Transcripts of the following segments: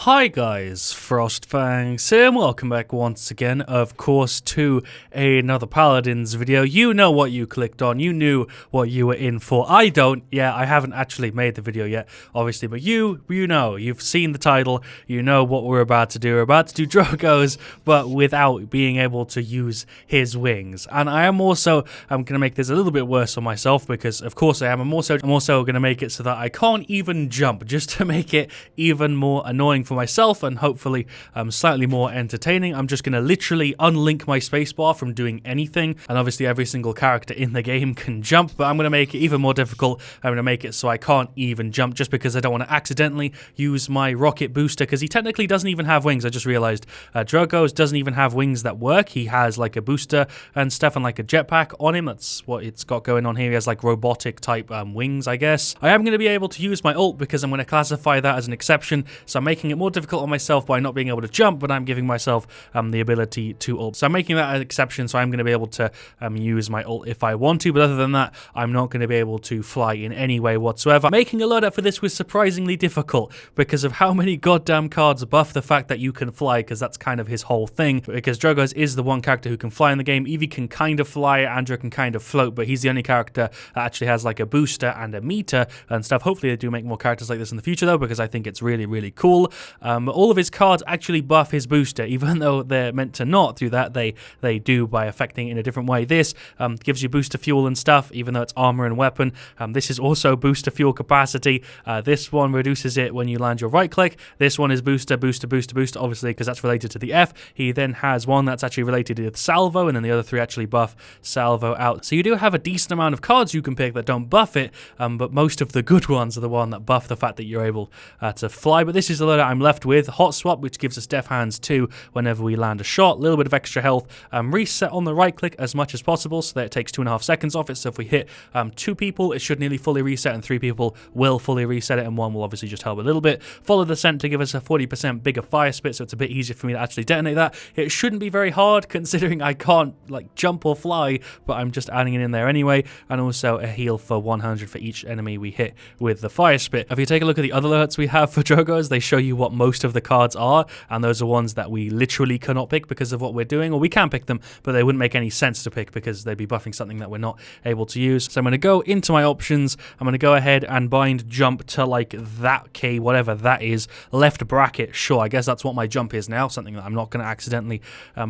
Hi guys, FrostFangs here, and welcome back once again, of course, to another Paladins video. You know what you clicked on, you knew what you were in for. I don't, I haven't actually made the video yet, obviously, but you know, you've seen the title, you know what we're about to do. We're about to do Drogoz, but without being able to use his wings. And I'm going to make this a little bit worse on myself, because of course I am. I'm also going to make it so that I can't even jump, just to make it even more annoying for myself and hopefully slightly more entertaining. I'm just going to literally unlink my spacebar from doing anything, and obviously every single character in the game can jump, but I'm going to make it even more difficult. I'm going to make it so I can't even jump, just because I don't want to accidentally use my rocket booster, because he technically doesn't even have wings. I just realized Drogoz doesn't even have wings that work. He has like a booster and stuff and like a jetpack on him. That's what it's got going on here. He has like robotic type wings, I guess. I am going to be able to use my ult, because I'm going to classify that as an exception, so I'm making it more difficult on myself by not being able to jump, but I'm giving myself the ability to ult. So I'm making that an exception, so I'm going to be able to use my ult if I want to, but other than that, I'm not going to be able to fly in any way whatsoever. Making a loadout for this was surprisingly difficult because of how many goddamn cards buff the fact that you can fly, because that's kind of his whole thing, because Drogoz is the one character who can fly in the game. Evie can kind of fly, Andrew can kind of float, but he's the only character that actually has like a booster and a meter and stuff. Hopefully they do make more characters like this in the future though, because I think it's really, really cool. All of his cards actually buff his booster, even though they're meant to not do that. They do by affecting it in a different way. This gives you booster fuel and stuff, even though it's armor and weapon. This is also booster fuel capacity. This one reduces it when you land your right click. This one is booster, obviously, because that's related to the F. He then has one that's actually related to salvo, and then the other three actually buff salvo out. So you do have a decent amount of cards you can pick that don't buff it, but most of the good ones are the one that buff the fact that you're able to fly. But this is the loadout I'm left with. Hot swap, which gives us Death Hands 2 whenever we land a shot, a little bit of extra health, reset on the right click as much as possible so that it takes 2.5 seconds off it. So if we hit 2 people, it should nearly fully reset, and 3 people will fully reset it, and 1 will obviously just help a little bit. Follow the scent to give us a 40% bigger fire spit, so it's a bit easier for me to actually detonate that. It shouldn't be very hard considering I can't like jump or fly, but I'm just adding it in there anyway. And also a heal for 100 for each enemy we hit with the fire spit. If you take a look at the other alerts we have for Drogoz, they show you what most of the cards are, and those are ones that we literally cannot pick because of what we're doing, or we can pick them, but they wouldn't make any sense to pick because they'd be buffing something that we're not able to use. So I'm going to go into my options. I'm going to go ahead and bind jump to like that key, whatever that is, left bracket. Sure, I guess that's what my jump is now, something that I'm not going to accidentally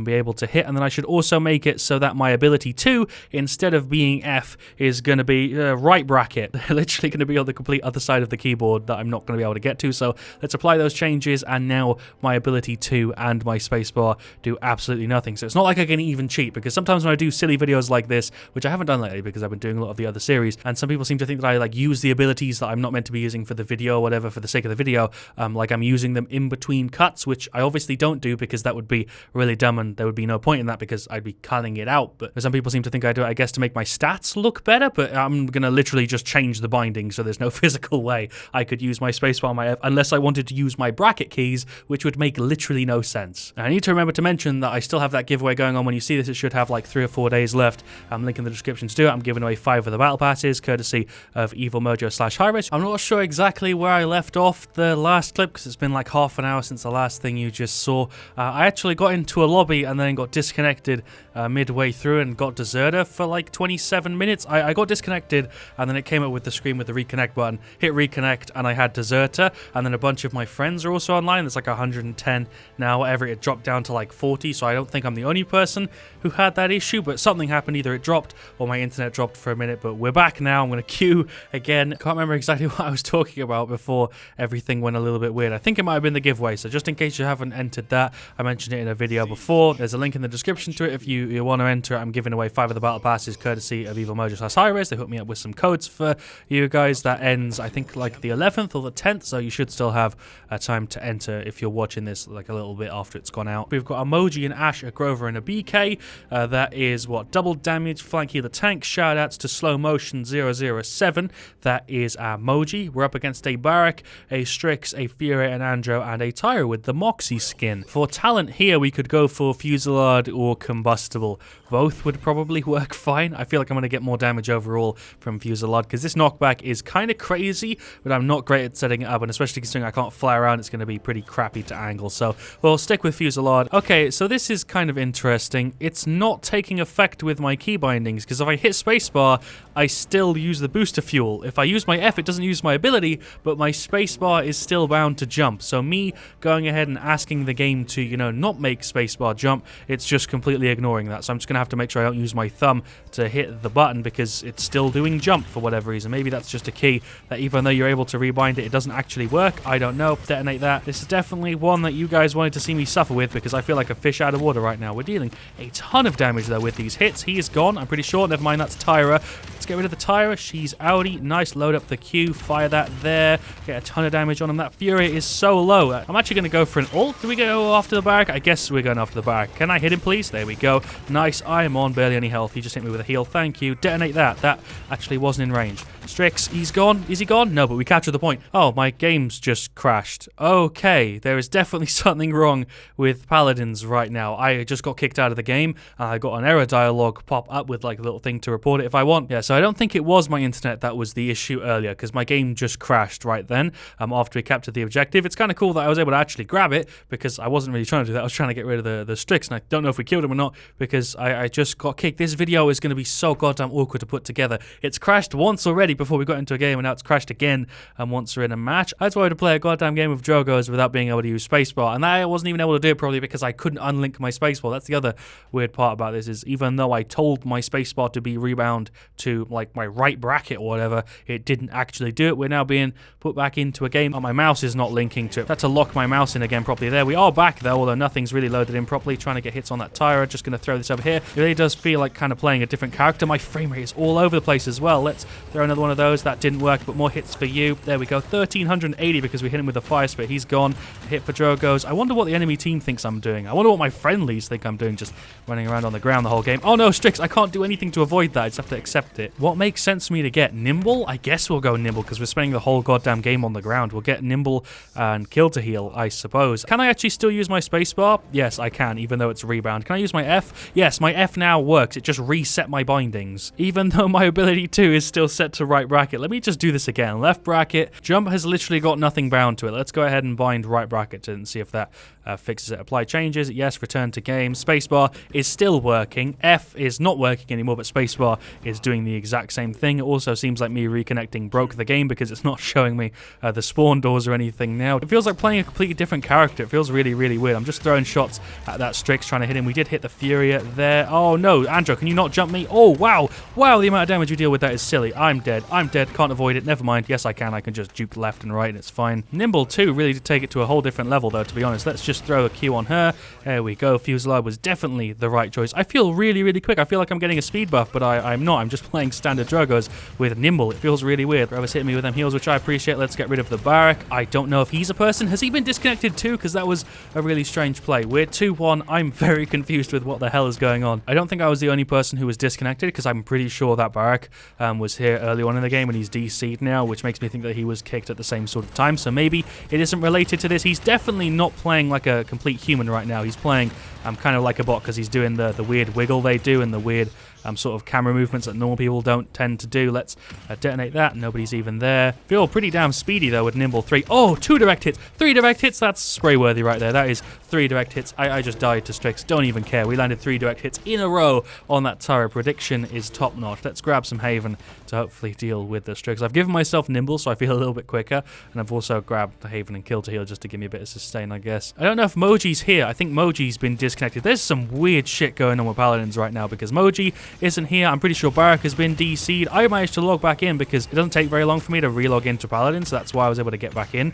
be able to hit. And then I should also make it so that my ability 2, instead of being F, is going to be right bracket. They're literally going to be on the complete other side of the keyboard that I'm not going to be able to get to. So let's apply those changes, and now my ability 2 and my spacebar do absolutely nothing. So it's not like I can even cheat, because sometimes when I do silly videos like this, which I haven't done lately because I've been doing a lot of the other series, and some people seem to think that I like use the abilities that I'm not meant to be using for the video or whatever for the sake of the video, like I'm using them in between cuts, which I obviously don't do, because that would be really dumb and there would be no point in that because I'd be cutting it out. But some people seem to think I do it, I guess, to make my stats look better, but I'm gonna literally just change the binding, so there's no physical way I could use my spacebar on my F unless I wanted to use my bracket keys, which would make literally no sense. Now, I need to remember to mention that I still have that giveaway going on. When you see this, it should have like 3 or 4 days left. Link in the description to do it. I'm giving away 5 of the battle passes, courtesy of Evil Mojo / Hi-Rez. I'm not sure exactly where I left off the last clip, because it's been like half an hour since the last thing you just saw. I actually got into a lobby and then got disconnected midway through and got deserter for like 27 minutes. I got disconnected, and then it came up with the screen with the reconnect button. Hit reconnect, and I had deserter, and then a bunch of my friends are also online. There's like 110 now, whatever. It dropped down to like 40, so I don't think I'm the only person who had that issue, but something happened. Either it dropped or my internet dropped for a minute, but we're back now. I'm going to queue again. Can't remember exactly what I was talking about before everything went a little bit weird. I think it might have been the giveaway, so just in case you haven't entered that, I mentioned it in a video before. There's a link in the description to it if you want to enter it. I'm giving away 5 of the battle passes, courtesy of Evil Mojo / Hi-Rez. They hooked me up with some codes for you guys. That ends, I think, like the 11th or the 10th, so you should still have time to enter if you're watching this like a little bit after it's gone out. We've got Emoji and Ash, a Grover and a BK. That is what? Double damage, flank healer tank. Shoutouts to Slow Motion 007. That is our Moji. We're up against a Barak, a Strix, a Fury, an Andro, and a Tyro with the Moxie skin. For talent here, we could go for Fusillade or Combustible. Both would probably work fine. I feel like I'm going to get more damage overall from Fusillade, because this knockback is kind of crazy, but I'm not great at setting it up, and especially considering I can't fly around, it's going to be pretty crappy to angle. So we'll stick with Fusillade. Okay, so this is kind of interesting. It's not taking effect with my key bindings, because if I hit spacebar, I still use the booster fuel. If I use my F, it doesn't use my ability, but my spacebar is still bound to jump. So me going ahead and asking the game to, you know, not make spacebar jump, it's just completely ignoring that. So I'm just going to have to make sure I don't use my thumb to hit the button because it's still doing jump for whatever reason. Maybe that's just a key that even though you're able to rebind it, it doesn't actually work. I don't know. Detonate that. This is definitely one that you guys wanted to see me suffer with because I feel like a fish out of water right now. We're dealing a ton of damage though with these hits. He is gone, I'm pretty sure. Never mind, that's Tyra. Let's get rid of the Tyra. She's outie. Nice. Load up the Q. Fire that there. Get a ton of damage on him. That Fury is so low. I'm actually going to go for an ult. Do we go after the barrack? I guess we're going after the barrack. Can I hit him, please? There we go. Nice. I am on barely any health. He just hit me with a heal. Thank you. Detonate that. That actually wasn't in range. Strix, he's gone. Is he gone? No, but we captured the point. Oh, my game's just crashed. Okay, there is definitely something wrong with Paladins right now. I just got kicked out of the game. I got an error dialogue pop up with like a little thing to report it if I want. Yeah, so I don't think it was my internet that was the issue earlier because my game just crashed right then after we captured the objective. It's kind of cool that I was able to actually grab it because I wasn't really trying to do that. I was trying to get rid of the Strix, and I don't know if we killed him or not because I just got kicked. This video is going to be so goddamn awkward to put together. It's crashed once already before we got into a game, and now it's crashed again once we're in a match. I just wanted to play a goddamn game of Drogoz without being able to use spacebar, and I wasn't even able to do it probably because I couldn't unlink my spacebar. That's the other weird part about this is even though I told my spacebar to be rebound to like my right bracket or whatever, it didn't actually do it. We're now being put back into a game. Oh, my mouse is not linking to it. I had to lock my mouse in again properly there. We are back though, although nothing's really loaded in properly. Trying to get hits on that Tyra. Just going to throw this over here. It really does feel like kind of playing a different character. My frame rate is all over the place as well. Let's throw another one of those. That didn't work, but more hits for you. There we go. 1380 because we hit him with a fire spit. He's gone. Hit for Drogoz. I wonder what the enemy team thinks I'm doing. I wonder what my friendlies think I'm doing, just running around on the ground the whole game. Oh no, Strix, I can't do anything to avoid that. I just have to accept it. What makes sense for me to get? Nimble? I guess we'll go Nimble because we're spending the whole goddamn game on the ground. We'll get Nimble and Kill to Heal, I suppose. Can I actually still use my spacebar? Yes, I can, even though it's rebound. Can I use my F? Yes, my F now works. It just reset my bindings. Even though my ability 2 is still set to right bracket. Let me just do this again. Left bracket. Jump has literally got nothing bound to it. Let's go ahead and bind right bracket and see if that fixes it. Apply changes. Yes, return to game. Spacebar is still working. F is not working anymore, but spacebar is doing the exact same thing. It also seems like me reconnecting broke the game because it's not showing me the spawn doors or anything now. It feels like playing a completely different character. It feels really, really weird. I'm just throwing shots at that Strix, trying to hit him. We did hit the Furia there. Oh no, Andrew, can you not jump me? Oh wow. Wow, the amount of damage you deal with that is silly. I'm dead. I'm dead. Can't avoid it. Never mind. Yes, I can. I can just juke left and right and it's fine. Nimble too really did take it to a whole different level though, to be honest. Let's just throw a Q on her. There we go. Fusillade was definitely the right choice. I feel really, really quick. I feel like I'm getting a speed buff, but I'm not. I'm just playing standard Drogoz with Nimble. It feels really weird. Brothers hitting me with them heals, which I appreciate. Let's get rid of the barrack. I don't know if he's a person. Has he been disconnected too? Because that was a really strange play. We're 2-1. I'm very confused with what the hell is going on. I don't think I was the only person who was disconnected because I'm pretty sure that barrack was here early on in the game and he's DC'd now, which makes me think that he was kicked at the same sort of time. So maybe it isn't related to this. He's definitely not playing like a complete human right now. He's playing kind of like a bot because he's doing the weird wiggle they do and the weird sort of camera movements that normal people don't tend to do. Let's detonate that. Nobody's even there. Feel pretty damn speedy though with Nimble 3. Oh, 2 direct hits. 3 direct hits. That's spray worthy right there. That is 3 direct hits. I just died to Strix. Don't even care. We landed 3 direct hits in a row on that turret. Prediction is top notch. Let's grab some Haven to hopefully deal with the Strix. I've given myself Nimble so I feel a little bit quicker, and I've also grabbed the Haven and Kill to Heal just to give me a bit of sustain, I guess. I don't know if Moji's here. I think Moji's been disconnected. There's some weird shit going on with Paladins right now because Moji isn't here. I'm pretty sure Barrack has been DC'd. I managed to log back in because it doesn't take very long for me to relog into Paladin, so that's why I was able to get back in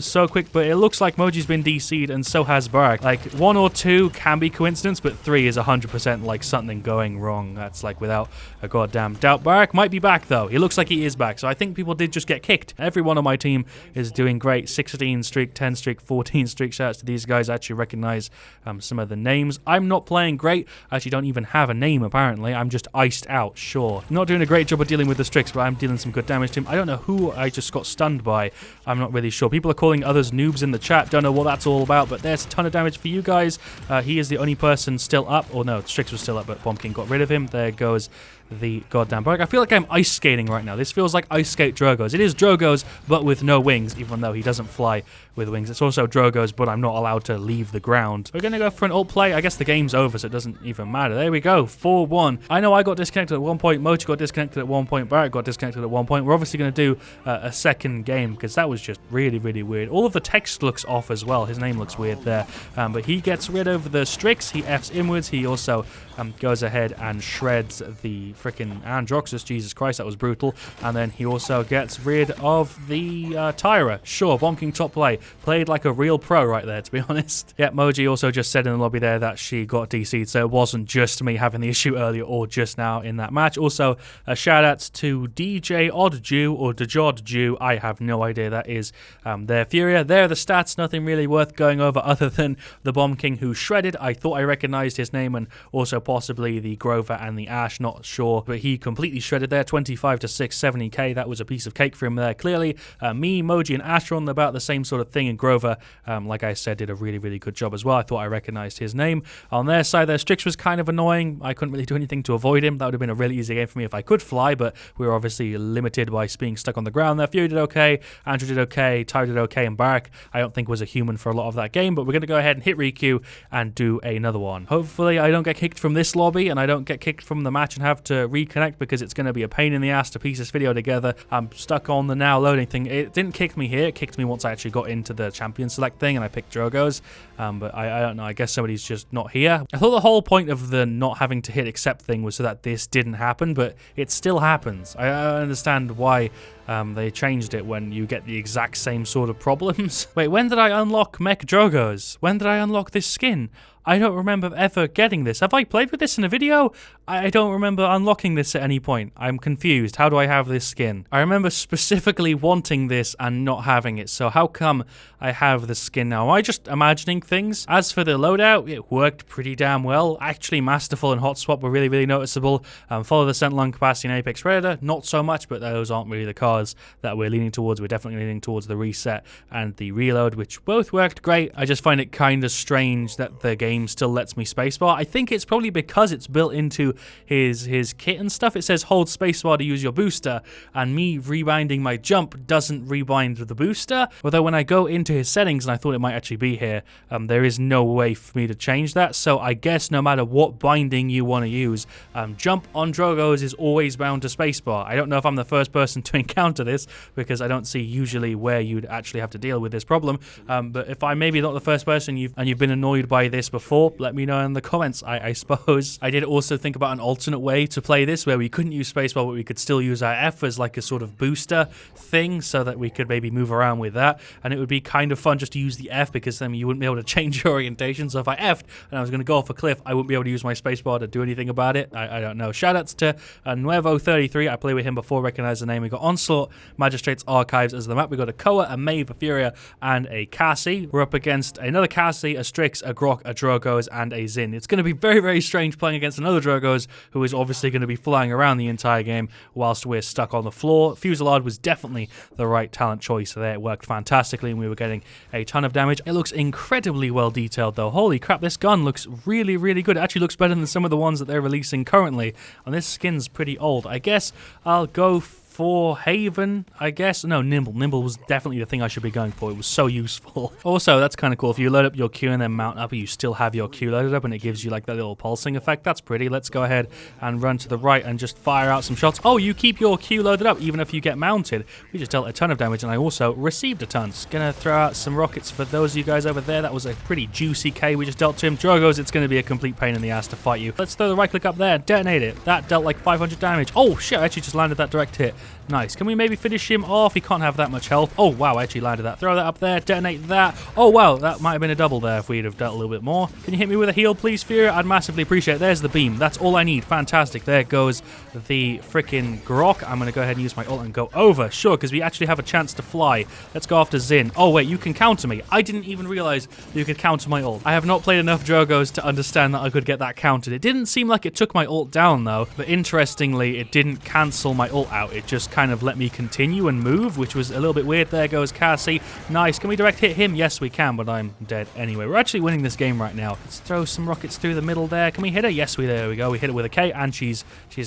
so quick. But it looks like Moji's been DC'd and so has Barrack. Like 1 or 2 can be coincidence, but 3 is 100% like something going wrong. That's like without a goddamn doubt. Barrack might be back though. He looks like he is back, so I think people did just get kicked. Everyone on my team is doing great. 16 streak, 10 streak, 14 streak. Shouts to these guys. I actually recognize some of the names. I'm not playing great. I actually don't even have a name apparently. I'm just iced out, sure. Not doing a great job of dealing with the Strix, but I'm dealing some good damage to him. I don't know who I just got stunned by. I'm not really sure. People are calling others noobs in the chat. Don't know what that's all about, but there's a ton of damage for you guys. He is the only person still up. Or no, Strix was still up, but Bomb King got rid of him. There goes the goddamn bug. I feel like I'm ice skating right now. This feels like Ice Skate Drogoz. It is Drogoz, but with no wings, even though he doesn't fly with wings. It's also Drogoz, but I'm not allowed to leave the ground. We're going to go for an ult play. I guess the game's over, so it doesn't even matter. There we go, 4-1. I know I got disconnected at one point. Mochi got disconnected at one point. Barrett got disconnected at one point. We're obviously going to do a second game, because that was just really, really weird. All of the text looks off as well. His name looks weird there. But he gets rid of the Strix. He Fs inwards. He also goes ahead and shreds the freaking Androxus. Jesus Christ, that was brutal. And then he also gets rid of the Tyra. Sure, bonking top play. Played like a real pro right there, to be honest. Yeah, Moji also just said in the lobby there that she got DC'd, so it wasn't just me having the issue earlier or just now in that match. Also, a shout out to DJ Odd Jew or Dejod Jew. I have no idea. That is their Furia. There are the stats. Nothing really worth going over other than the Bomb King who shredded. I thought I recognized his name, and also possibly the Grover and the Ash, not sure, but he completely shredded there. 25 to 6, 70k. That was a piece of cake for him there. Clearly, me, Moji, and Ash are on about the same sort of thing, and Grover, like I said, did a really, really good job as well. I thought I recognized his name. On their side, their Strix was kind of annoying. I couldn't really do anything to avoid him. That would have been a really easy game for me if I could fly, but we were obviously limited by being stuck on the ground there. Fury did okay, Andrew did okay, Tyre did okay, and Barak, I don't think was a human for a lot of that game, but we're going to go ahead and hit Riku and do another one. Hopefully I don't get kicked from this lobby, and I don't get kicked from the match and have to reconnect, because it's going to be a pain in the ass to piece this video together. I'm stuck on the now loading thing. It didn't kick me here. It kicked me once I actually got into the champion select thing and I picked Drogoz. But I don't know. I guess somebody's just not here. I thought the whole point of the not having to hit accept thing was so that this didn't happen, but it still happens. I understand why they changed it when you get the exact same sort of problems. Wait, when did I unlock Mech Drogoz? When did I unlock this skin? I don't remember ever getting this. Have I played with this in a video? I don't remember unlocking this at any point. I'm confused. How do I have this skin? I remember specifically wanting this and not having it. So how come I have the skin now? Am I just imagining things? As for the loadout, it worked pretty damn well. Actually, Masterful and Hot Swap were really, really noticeable. Follow the Scent Lung Capacity and Apex Predator, not so much, but those aren't really the cards that we're leaning towards. We're definitely leaning towards the Reset and the Reload, which both worked great. I just find it kind of strange that the game still lets me spacebar. I think it's probably because it's built into his kit and stuff. It says hold spacebar to use your booster, and me rebinding my jump doesn't rebind the booster. Although when I go into his settings, and I thought it might actually be here, there is no way for me to change that. So I guess no matter what binding you want to use, jump on Drogoz is always bound to spacebar. I don't know if I'm the first person to encounter this, because I don't see usually where you'd actually have to deal with this problem. But if I'm maybe not the first person and you've been annoyed by this before, let me know in the comments. I suppose I did also think about an alternate way to play this, where we couldn't use spacebar, but we could still use our F as like a sort of booster thing, so that we could maybe move around with that, and it would be kind of fun just to use the F, because then you wouldn't be able to change your orientation. So if I F'd and I was going to go off a cliff, I wouldn't be able to use my spacebar to do anything about it. I don't know. Shoutouts to Nuevo33. I played with him before, recognize the name. We got Onslaught, Magistrate's Archives as the map. We got a Koa, a Maeve, a Furia, and a Cassie. We're up against another Cassie, a Strix, a Grok, a Drogoz, and a Zin. It's going to be very, very strange playing against another Drogoz, who is obviously going to be flying around the entire game whilst we're stuck on the floor. Fusillade was definitely the right talent choice there. It worked fantastically, and we were getting a ton of damage. It looks incredibly well detailed, though. Holy crap, this gun looks really, really good. It actually looks better than some of the ones that they're releasing currently, and this skin's pretty old. I guess I'll go for Haven, I guess. No, Nimble. Nimble was definitely the thing I should be going for. It was so useful. Also, that's kind of cool. If you load up your Q and then mount up, you still have your Q loaded up, and it gives you like that little pulsing effect. That's pretty. Let's go ahead and run to the right and just fire out some shots. Oh, you keep your Q loaded up even if you get mounted. We just dealt a ton of damage, and I also received a ton. Just gonna throw out some rockets for those of you guys over there. That was a pretty juicy K we just dealt to him. Drogoz, it's gonna be a complete pain in the ass to fight you. Let's throw the right click up there, detonate it. That dealt like 500 damage. Oh shit, I actually just landed that direct hit. Nice. Can we maybe finish him off? He can't have that much health. Oh, wow, I actually landed that. Throw that up there. Detonate that. Oh, wow, that might have been a double there if we'd have dealt a little bit more. Can you hit me with a heal, please, Furia? I'd massively appreciate it. There's the beam. That's all I need. Fantastic. There goes the freaking Grok. I'm going to go ahead and use my ult and go over. Sure, because we actually have a chance to fly. Let's go after Zin. Oh, wait, you can counter me. I didn't even realize you could counter my ult. I have not played enough Drogoz to understand that I could get that countered. It didn't seem like it took my ult down, though, but interestingly, it didn't cancel my ult out. It just just kind of let me continue and move, which was a little bit weird. There goes Cassie. Nice. Can we direct hit him? Yes, we can, but I'm dead anyway. We're actually winning this game right now. Let's throw some rockets through the middle there. Can we hit her? Yes, there we go. We hit it with a K, and she's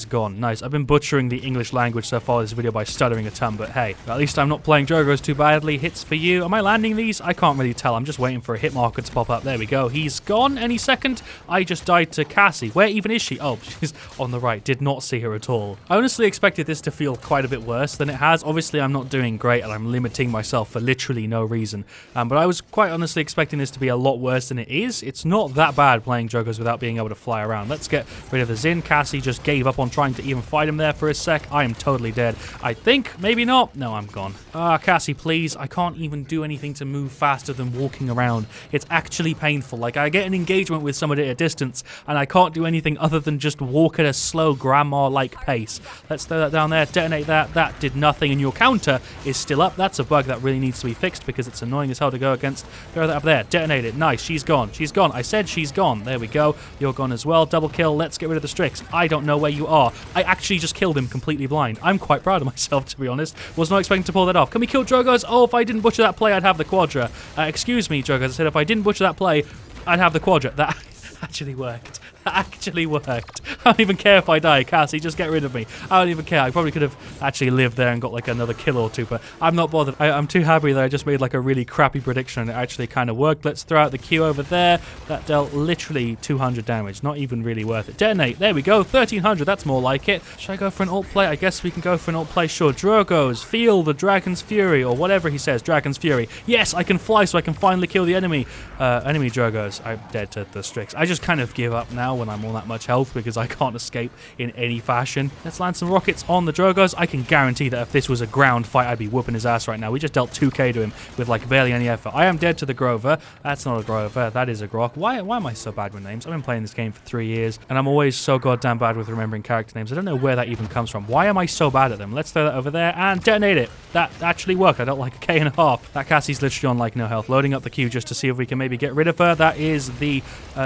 gone. Nice. I've been butchering the English language so far this video by stuttering a ton, but hey, at least I'm not playing Drogoz too badly. Hits for you. Am I landing these? I can't really tell. I'm just waiting for a hit marker to pop up. There we go. He's gone any second. I just died to Cassie. Where even is she? Oh, she's on the right. Did not see her at all. I honestly expected this to feel quite a bit worse than it has. Obviously, I'm not doing great, and I'm limiting myself for literally no reason. But I was quite honestly expecting this to be a lot worse than it is. It's not that bad playing Drogoz without being able to fly around. Let's get rid of the Zin. Cassie just gave up on trying to even fight him there for a sec. I am totally dead. I think. Maybe not. No, I'm gone. Cassie, please. I can't even do anything to move faster than walking around. It's actually painful. Like, I get an engagement with somebody at a distance, and I can't do anything other than just walk at a slow grandma-like pace. Let's throw that down there. Detonate that. That did nothing, and your counter is still up. That's a bug that really needs to be fixed because it's annoying as hell to go against. Throw that up there. Detonate it. Nice. She's gone. She's gone. I said she's gone. There we go. You're gone as well. Double kill. Let's get rid of the Strix. I don't know where you are. I actually just killed him completely blind. I'm quite proud of myself, to be honest. Was not expecting to pull that off. Can we kill Drogoz? Oh, if I didn't butcher that play, I'd have the Quadra. Excuse me, Drogoz. I said if I didn't butcher that play, I'd have the Quadra. That actually worked. That actually worked. I don't even care if I die. Cassie, just get rid of me. I don't even care. I probably could have actually lived there and got like another kill or two, but I'm not bothered. I'm too happy that I just made like a really crappy prediction and it actually kind of worked. Let's throw out the Q over there. That dealt literally 200 damage. Not even really worth it. Detonate. There we go. 1300. That's more like it. Should I go for an alt play? I guess we can go for an alt play. Sure. Drogoz. Feel the Dragon's Fury or whatever he says. Dragon's Fury. Yes, I can fly so I can finally kill the enemy. Enemy Drogoz. I'm dead to the Strix. I just kind of give up now when I'm on that much health because I can't escape in any fashion. Let's land some rockets on the Drogoz. I can guarantee that if this was a ground fight, I'd be whooping his ass right now. We just dealt 2k to him with like barely any effort. I am dead to the Grover. That's not a Grover. That is a Grok. Why am I so bad with names? I've been playing this game for 3 years and I'm always so goddamn bad with remembering character names. I don't know where that even comes from. Why am I so bad at them? Let's throw that over there and detonate it. That actually worked. I don't like a K.5. That Cassie's literally on like no health. Loading up the Q just to see if we can maybe get rid of her. That is the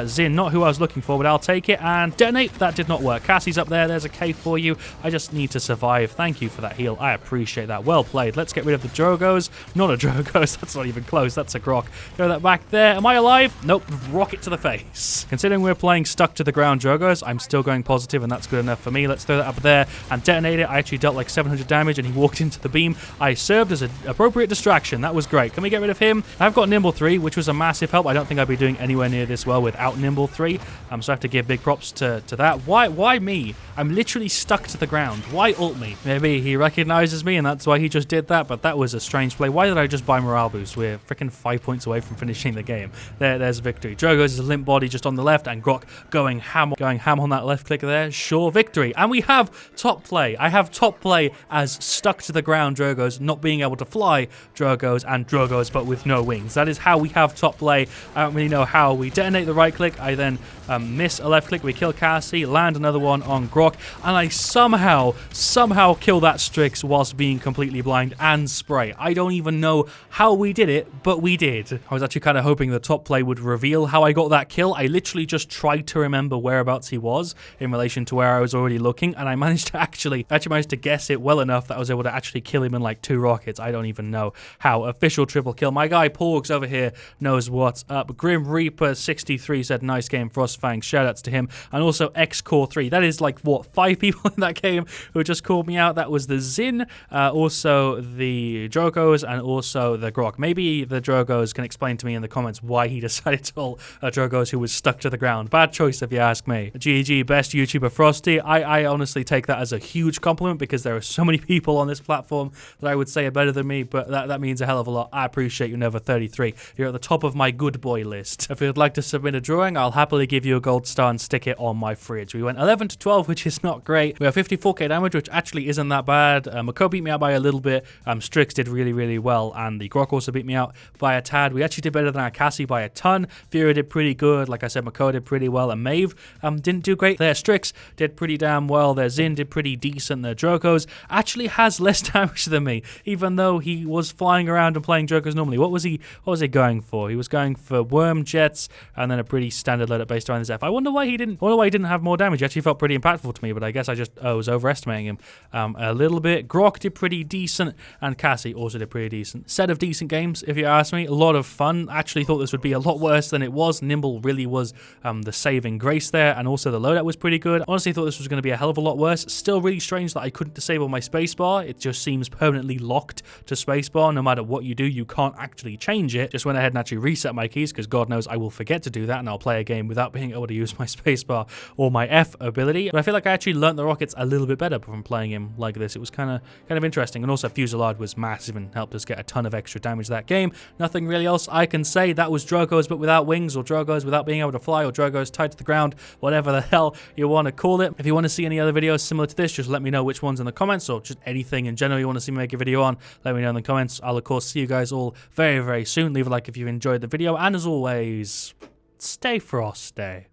Zin. Not who I was looking for, but I'll take it and detonate. That did not work. Cassie's up there. There's a K for you. I just need to survive. Thank you for that heal. I appreciate that. Well played. Let's get rid of the Drogoz. Not a Drogoz. That's not even close. That's a Grok. Throw that back there. Am I alive? Nope. Rocket to the face. Considering we're playing stuck to the ground Drogoz, I'm still going positive and that's good enough for me. Let's throw that up there and detonate it. I actually dealt like 700 damage and he walked into the beam. I served as an appropriate distraction. That was great. Can we get rid of him? I've got Nimble 3, which was a massive help. I don't think I'd be doing anywhere near this well without Nimble 3. So I have to give big props to that. Why me? I'm literally stuck to the ground. Why ult me? Maybe he recognizes me and that's why he just did that, but that was a strange play. Why did I just buy morale boost? We're freaking 5 points away from finishing the game. There's victory. Drogoz is a limp body just on the left and Grok going ham on that left click there. Sure, victory. And we have top play. I have top play as stuck to the ground Drogoz, not being able to fly Drogoz, and Drogoz but with no wings. That is how we have top play. I don't really know how. We detonate the right click. I then miss a left click. We kill Cassie, land another one on Grok, and I somehow kill that Strix whilst being completely blind and spray. I don't even know how we did it, but we did. I was actually kind of hoping the top play would reveal how I got that kill. I literally just tried to remember whereabouts he was in relation to where I was already looking, and I managed to actually managed to guess it well enough that I was able to actually kill him in like 2 rockets. I don't even know how. Official triple kill. My guy Porgs over here knows what's up. Grim Reaper 63 said nice game, FrostFangs. Shoutouts to him. And also X-Core 3. That is like what, 5 people in that game who just called me out. That was the Zin, also the Drogoz, and also the Grok. Maybe the Drogoz can explain to me in the comments why he decided to ult a Drogoz who was stuck to the ground. Bad choice if you ask me. GG, best YouTuber Frosty. I honestly take that as a huge compliment because there are so many people on this platform that I would say are better than me, but that means a hell of a lot. I appreciate you, Never 33. You're at the top of my good boy list. If you'd like to submit a drawing, I'll happily give you a gold star and stick it on my fridge. We went 11 to 12, which is not great. We have 54k damage, which actually isn't that bad. Mako beat me out by a little bit. Strix did really well, and the Grok also beat me out by a tad. We actually did better than our Cassie by a ton. Fury did pretty good. Like I said, Mako did pretty well, and Maeve didn't do great. Their Strix did pretty damn well. Their Zin did pretty decent. Their Drogoz actually has less damage than me, even though he was flying around and playing Drogoz normally. What was he going for? He was going for worm jets and then a pretty standard loadout based around his F. I wonder why he didn't have more more damage. He actually felt pretty impactful to me, but I guess I just was overestimating him a little bit. Grok did pretty decent, and Cassie also did pretty decent. Set of decent games, if you ask me. A lot of fun. Actually thought this would be a lot worse than it was. Nimble really was the saving grace there, and also the loadout was pretty good. Honestly thought this was going to be a hell of a lot worse. Still really strange that I couldn't disable my spacebar. It just seems permanently locked to spacebar. No matter what you do, you can't actually change it. Just went ahead and actually reset my keys, because God knows I will forget to do that, and I'll play a game without being able to use my spacebar or my F ability. But I feel like I actually learned the rockets a little bit better from playing him like this. It was kind of interesting, and also Fusillade was massive and helped us get a ton of extra damage that game. Nothing really else I can say. That was Drogoz but without wings, or Drogoz without being able to fly, or Drogoz tied to the ground, whatever the hell you want to call it. If you want to see any other videos similar to this, just let me know which ones in the comments, or just anything in general you want to see me make a video on, let me know in the comments. I'll of course see you guys all very, very soon. Leave a like if you enjoyed the video, and as always, stay frosty.